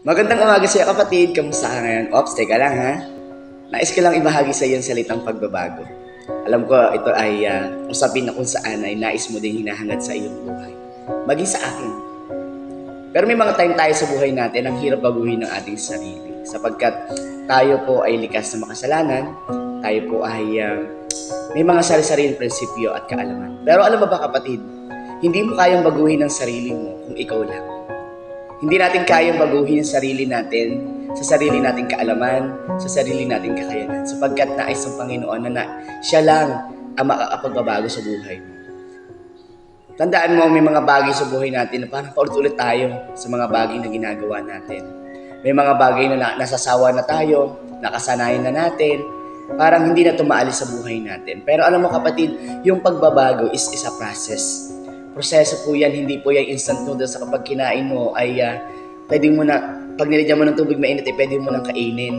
Magandang umaga sa iyo kapatid. Kamusta ka ngayon? Ops, teka lang ha. Nais ko lang ibahagi sa iyo ang salitang pagbabago. Alam ko ito ay usapin na kung saan ay nais mo din hinahangad sa iyong buhay. Maging sa akin. Pero may mga time tayo sa buhay natin ang hirap baguhin ng ating sarili. Sapagkat tayo po ay likas na makasalanan. Tayo po ay may mga sari-sariling prinsipyo at kaalaman. Pero alam mo ba kapatid, hindi mo kayang baguhin ang sarili mo kung ikaw lang. Hindi natin kayang baguhin ang sarili natin sa sarili nating kaalaman, sa sarili nating kakayanan. Sapagkat nais ng Panginoon na siya lang ang makakapagbabago sa buhay mo. Tandaan mo, may mga bagay sa buhay natin na parang paulit-ulit tayo sa mga bagay na ginagawa natin. May mga bagay na nasasawa na tayo, nakasanayan na natin, parang hindi na tumaalis sa buhay natin. Pero alam mo kapatid, yung pagbabago is a process. Proseso po yan, hindi po yan instant noodles sa kapag kinain mo ay pwede mo na, pag nilagyan mo ng tubig mainit ay pwede mo nang kainin.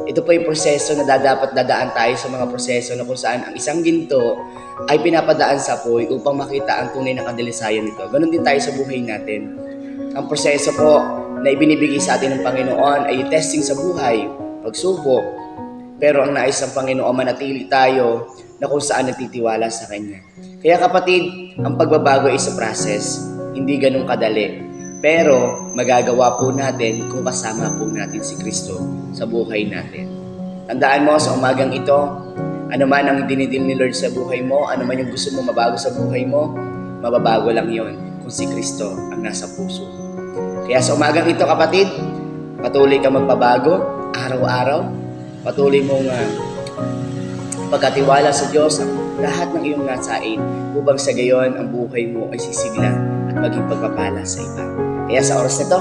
Ito po yung proseso na dapat dadaan tayo sa mga proseso na kung saan ang isang ginto ay pinapadaan sa apoy upang makita ang tunay na kadalisayan nito. Ganon din tayo sa buhay natin. Ang proseso po na ibinibigay sa atin ng Panginoon ay testing sa buhay, pagsubok. Pero ang nais ng Panginoon manatili tayo na kung saan nagtitiwala sa Kanya. Kaya kapatid, ang pagbabago ay sa process, hindi ganun kadali. Pero magagawa po natin kung kasama po natin si Kristo sa buhay natin. Tandaan mo sa umagang ito, ano man ang dinidil ni Lord sa buhay mo, ano man yung gusto mo mabago sa buhay mo, mababago lang yon kung si Kristo ang nasa puso. Kaya sa umagang ito kapatid, patuloy ka magpabago, araw-araw, patuloy mong pagkatiwala sa Diyos ang lahat ng iyong nasain upang sa gayon ang buhay mo ay sisigla at maging pagpapala sa iba. Kaya sa oras na ito,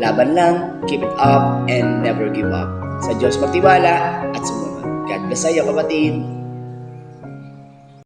laban lang, keep it up, and never give up. Sa Diyos magtiwala at sumunod. God bless sa iyo kapatid.